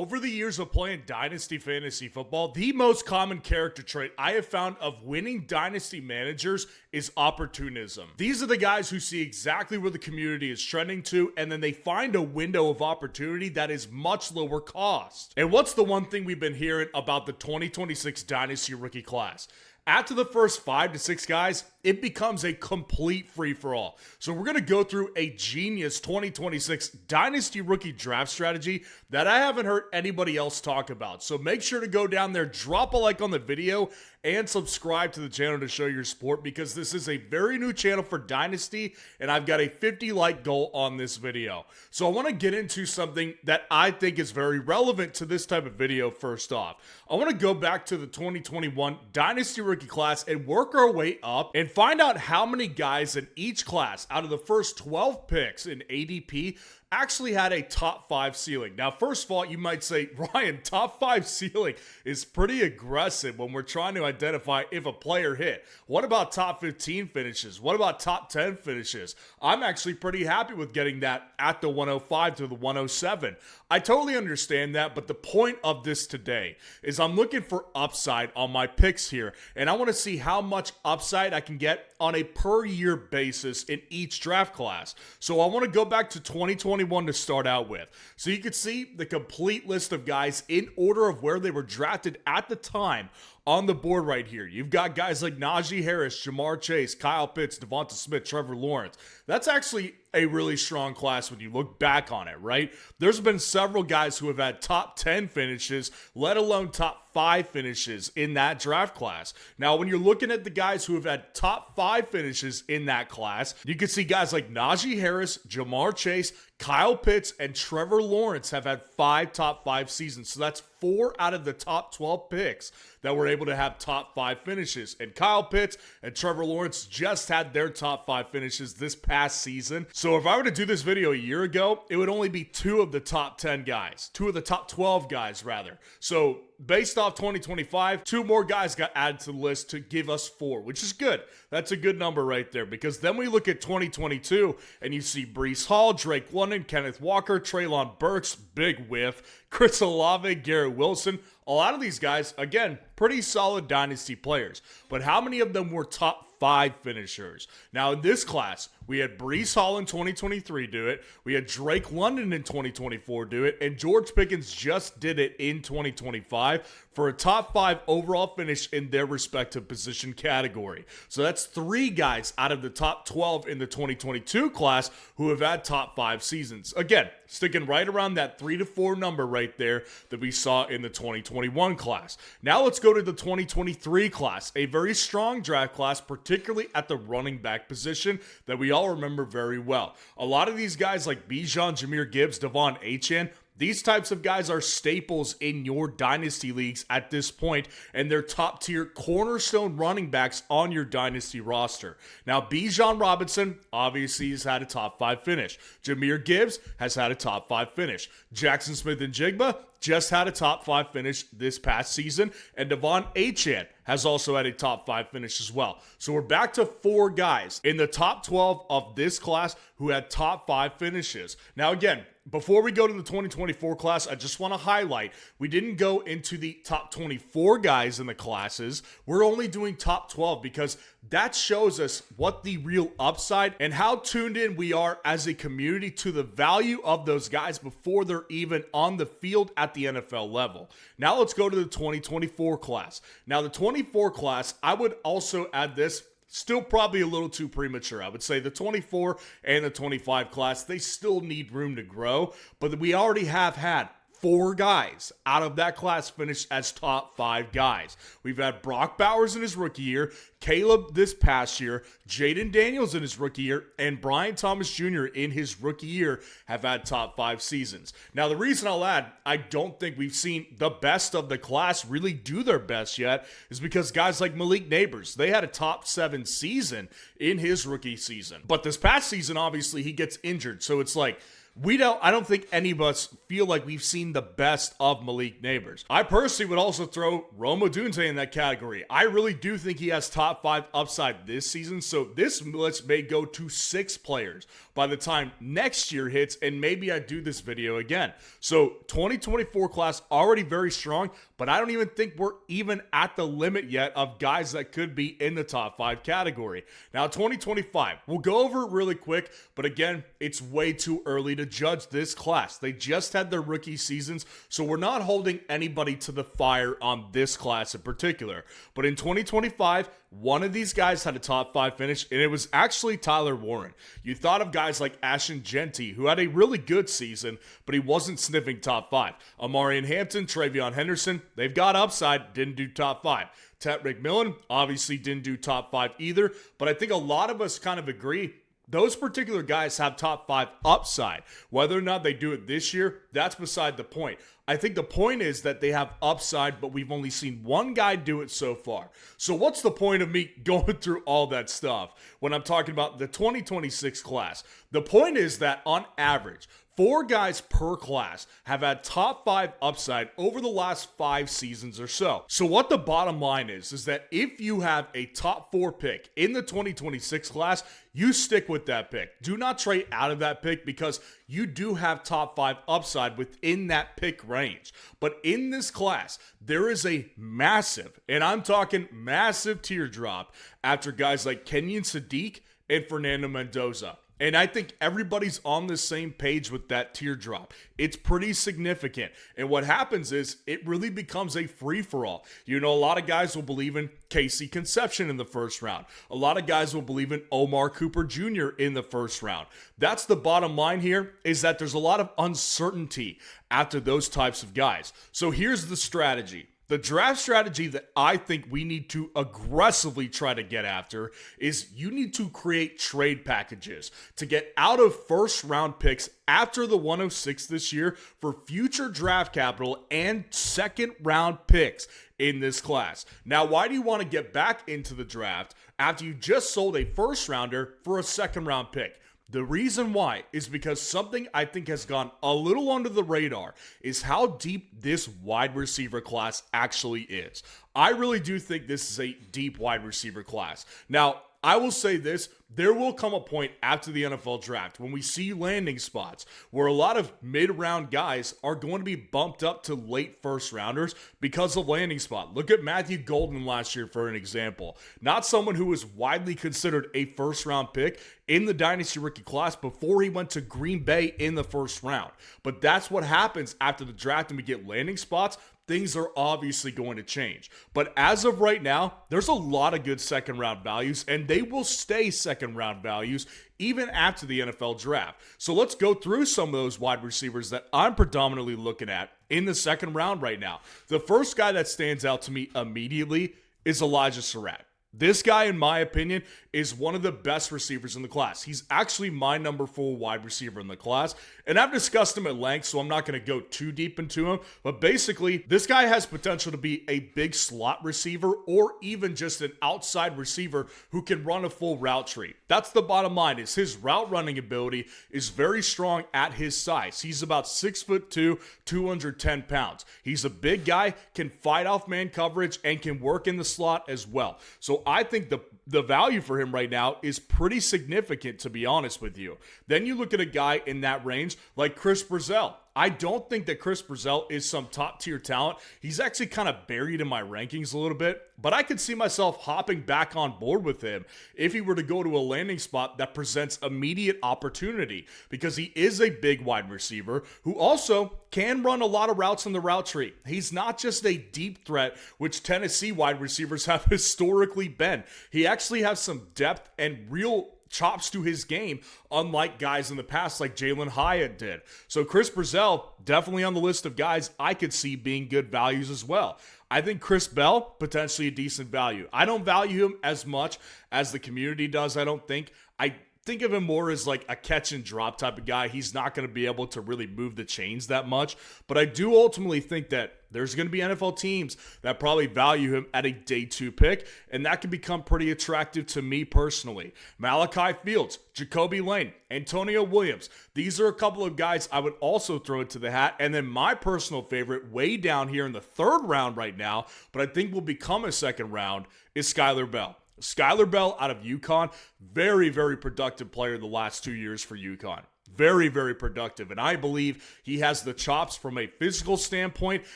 Over the years of playing Dynasty Fantasy Football, the most common character trait I have found of winning Dynasty managers is opportunism. These are the guys who see exactly where the community is trending to, and then they find a window of opportunity that is much lower cost. And what's the one thing we've been hearing about the 2026 Dynasty rookie class? After the first 5 to 6 guys, it becomes a complete free-for-all. So we're going to go through a genius 2026 Dynasty rookie draft strategy that I haven't heard anybody else talk about. So make sure to go down there, drop a like on the video, and subscribe to the channel to show your support, because this is a very new channel for Dynasty, and I've got a 50 like goal on this video. So I want to get into something that I think is very relevant to this type of video. First off, I want to go back to the 2021 Dynasty rookie class and work our way up and find out how many guys in each class out of the first 12 picks in ADP actually had a top 5 ceiling. Now, first of all, you might say, Ryan, top 5 ceiling is pretty aggressive when we're trying to identify if a player hit. What about top 15 finishes? What about top 10 finishes? I'm actually pretty happy with getting that at the 105 to the 107. I totally understand that, but the point of this today is I'm looking for upside on my picks here, and I want to see how much upside I can get on a per year basis in each draft class. So I want to go back to 2021 to start out with. So you can see the complete list of guys in order of where they were drafted at the time on the board right here. You've got guys like Najee Harris, Jamar Chase, Kyle Pitts, Devonta Smith, Trevor Lawrence. That's actually a really strong class when you look back on it, right? There's been several guys who have had top 10 finishes, let alone top 5 finishes in that draft class. Now, when you're looking at the guys who have had top 5 finishes in that class, you can see guys like Najee Harris, Jamar Chase, Kyle Pitts, and Trevor Lawrence have had 5 top 5 seasons. So that's 4 out of the top 12 picks that were able to have top 5 finishes. And Kyle Pitts and Trevor Lawrence just had their top 5 finishes this past season. So if I were to do this video a year ago, it would only be 2 of the top 10 guys, 2 of the top 12 guys rather. So based off 2025, 2 more guys got added to the list to give us 4, which is good. That's a good number right there, because then we look at 2022 and you see Breece Hall, Drake London, Kenneth Walker, Treylon Burks, big whiff, Chris Olave, Garrett Wilson. A lot of these guys, again, pretty solid Dynasty players, but how many of them were top 5 finishers? Now, in this class, we had Breece Hall in 2023 do it. We had Drake London in 2024 do it. And George Pickens just did it in 2025 for a top 5 overall finish in their respective position category. So that's 3 guys out of the top 12 in the 2022 class who have had top 5 seasons. Again, sticking right around that 3 to 4 number right there that we saw in the 2021 class. Now let's go to the 2023 class, a very strong draft class, particularly at the running back position that we all remember very well. A lot of these guys like Bijan, Jahmyr Gibbs, Devon Achane, these types of guys are staples in your Dynasty leagues at this point, and they're top tier cornerstone running backs on your Dynasty roster. Now, Bijan Robinson obviously has had a top 5 finish. Jahmyr Gibbs has had a top 5 finish. Jackson Smith-Njigba just had a top 5 finish this past season, and Devon Achane has also had a top 5 finish as well. So we're back to 4 guys in the top 12 of this class who had top 5 finishes. Now again, before we go to the 2024 class, I just want to highlight, we didn't go into the top 24 guys in the classes. We're only doing top 12 because that shows us what the real upside and how tuned in we are as a community to the value of those guys before they're even on the field at the NFL level. Now let's go to the 2024 class. Now the 24 class, I would also add this, still probably a little too premature. I would say the 24 and the 25 class, they still need room to grow, but we already have had 4 guys out of that class finish as top 5 guys. We've had Brock Bowers in his rookie year, Caleb this past year, Jaden Daniels in his rookie year, and Brian Thomas Jr. in his rookie year have had top 5 seasons. Now, the reason I'll add, I don't think we've seen the best of the class really do their best yet is because guys like Malik Neighbors, they had a top 7 season in his rookie season. But this past season, obviously, he gets injured. So it's like, I don't think any of us feel like we've seen the best of Malik Neighbors. I personally would also throw Rome Odunze in that category. I really do think he has top 5 upside this season, so this list may go to 6 players by the time next year hits, and maybe I do this video again. So 2024 class already very strong, but I don't even think we're even at the limit yet of guys that could be in the top 5 category. Now 2025, we'll go over it really quick, but again, it's way too early to judge this class. They just had their rookie seasons, so we're not holding anybody to the fire on this class in particular. But in 2025, one of these guys had a top 5 finish, and it was actually Tyler Warren. You thought of guys like Ashton Genty, who had a really good season, but he wasn't sniffing top 5. Amarian Hampton, Travion Henderson, they've got upside, didn't do top 5. Tet McMillan obviously didn't do top 5 either, but I think a lot of us kind of agree those particular guys have top 5 upside. Whether or not they do it this year, that's beside the point. I think the point is that they have upside, but we've only seen one guy do it so far. So what's the point of me going through all that stuff when I'm talking about the 2026 class? The point is that on average, 4 guys per class have had top 5 upside over the last 5 seasons or so. So what the bottom line is that if you have a top 4 pick in the 2026 class, you stick with that pick. Do not trade out of that pick because you do have top 5 upside within that pick range. But in this class, there is a massive, and I'm talking massive teardrop after guys like Kenyon Sadiq and Fernando Mendoza. And I think everybody's on the same page with that teardrop. It's pretty significant. And what happens is it really becomes a free-for-all. You know, a lot of guys will believe in Casey Conception in the first round. A lot of guys will believe in Omar Cooper Jr. in the first round. That's the bottom line here, is that there's a lot of uncertainty after those types of guys. So here's the strategy. The draft strategy that I think we need to aggressively try to get after is you need to create trade packages to get out of first round picks after the 106 this year for future draft capital and second round picks in this class. Now, why do you want to get back into the draft after you just sold a first rounder for a second round pick? The reason why is because something I think has gone a little under the radar is how deep this wide receiver class actually is. I really do think this is a deep wide receiver class. Now, I will say this, there will come a point after the NFL draft when we see landing spots where a lot of mid-round guys are going to be bumped up to late first rounders because of landing spot. Look at Matthew Golden last year for an example. Not someone who was widely considered a first-round pick in the Dynasty rookie class before he went to Green Bay in the first round. But that's what happens after the draft and we get landing spots. Things are obviously going to change. But as of right now, there's a lot of good second round values, and they will stay second round values even after the NFL draft. So let's go through some of those wide receivers that I'm predominantly looking at in the second round right now. The first guy that stands out to me immediately is Elijah Surratt. This guy, in my opinion, is one of the best receivers in the class. He's actually my number 4 wide receiver in the class, and I've discussed him at length, so I'm not going to go too deep into him, but basically, this guy has potential to be a big slot receiver or even just an outside receiver who can run a full route tree. That's the bottom line, is his route running ability is very strong at his size. He's about 6'2", 210 pounds. He's a big guy, can fight off man coverage, and can work in the slot as well. So I think the value for him right now is pretty significant, to be honest with you. Then you look at a guy in that range like Chris Brazell. I don't think that Chris Brazell is some top tier talent. He's actually kind of buried in my rankings a little bit, but I could see myself hopping back on board with him if he were to go to a landing spot that presents immediate opportunity, because he is a big wide receiver who also can run a lot of routes in the route tree. He's not just a deep threat, which Tennessee wide receivers have historically been. He actually has some depth and real chops to his game, unlike guys in the past like Jalen Hyatt did. So Chris Brazell, definitely on the list of guys I could see being good values as well. I think Chris Bell, potentially a decent value. I don't value him as much as the community does, I don't think. I think of him more as like a catch and drop type of guy. He's not going to be able to really move the chains that much. But I do ultimately think that there's going to be NFL teams that probably value him at a day 2 pick, and that can become pretty attractive to me personally. Malachi Fields, Jacoby Lane, Antonio Williams. These are a couple of guys I would also throw into the hat. And then my personal favorite, way down here in the 3rd round right now, but I think will become a 2nd round, is Skyler Bell. Skyler Bell out of UConn, very, very productive player the last 2 years for UConn. Very, very productive. And I believe he has the chops from a physical standpoint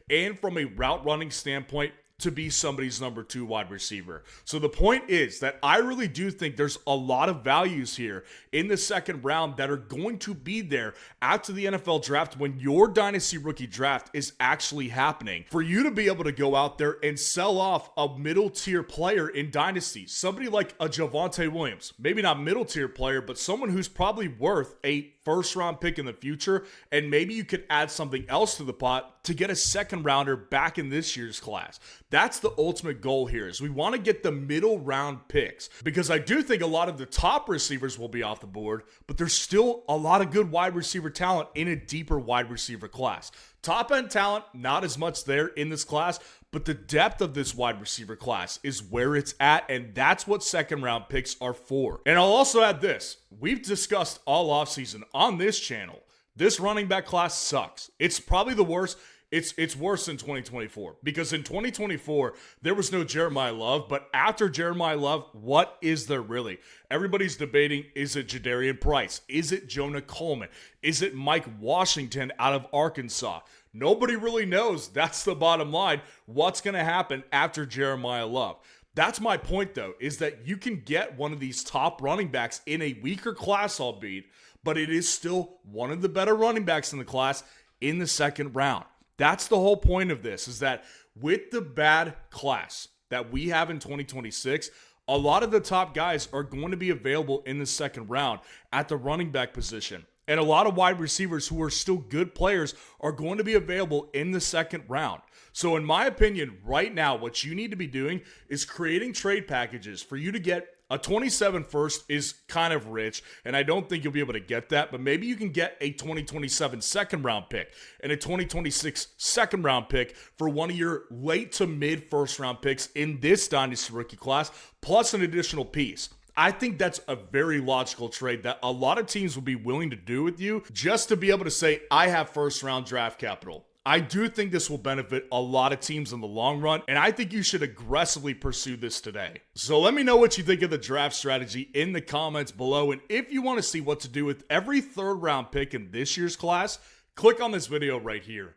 and from a route running standpoint to be somebody's number 2 wide receiver. So the point is that I really do think there's a lot of values here in the 2nd round that are going to be there after the NFL draft when your dynasty rookie draft is actually happening. For you to be able to go out there and sell off a middle tier player in dynasty, somebody like a Javonte Williams, maybe not middle tier player, but someone who's probably worth a 1st round pick in the future, and maybe you could add something else to the pot to get a 2nd rounder back in this year's class. That's the ultimate goal here, is we want to get the middle round picks, because I do think a lot of the top receivers will be off the board, but there's still a lot of good wide receiver talent in a deeper wide receiver class. Top end talent, not as much there in this class, but the depth of this wide receiver class is where it's at, and that's what 2nd round picks are for. And I'll also add this. We've discussed all offseason on this channel, this running back class sucks. It's probably the worst. It's worse than 2024, because in 2024, there was no Jeremiah Love, but after Jeremiah Love, what is there really? Everybody's debating, is it Jadarian Price? Is it Jonah Coleman? Is it Mike Washington out of Arkansas? Nobody really knows. That's the bottom line. What's going to happen after Jeremiah Love? That's my point, though, is that you can get one of these top running backs in a weaker class, albeit, but it is still one of the better running backs in the class in the 2nd round. That's the whole point of this, is that with the bad class that we have in 2026, a lot of the top guys are going to be available in the 2nd round at the running back position. And a lot of wide receivers who are still good players are going to be available in the 2nd round. So in my opinion, right now, what you need to be doing is creating trade packages for you to get a 27 first is kind of rich, and I don't think you'll be able to get that, but maybe you can get a 2027 2nd round pick and a 2026 2nd round pick for one of your late to mid 1st round picks in this dynasty rookie class, plus an additional piece. I think that's a very logical trade that a lot of teams will be willing to do with you just to be able to say, I have 1st round draft capital. I do think this will benefit a lot of teams in the long run, and I think you should aggressively pursue this today. So let me know what you think of the draft strategy in the comments below, and if you want to see what to do with every 3rd round pick in this year's class, click on this video right here.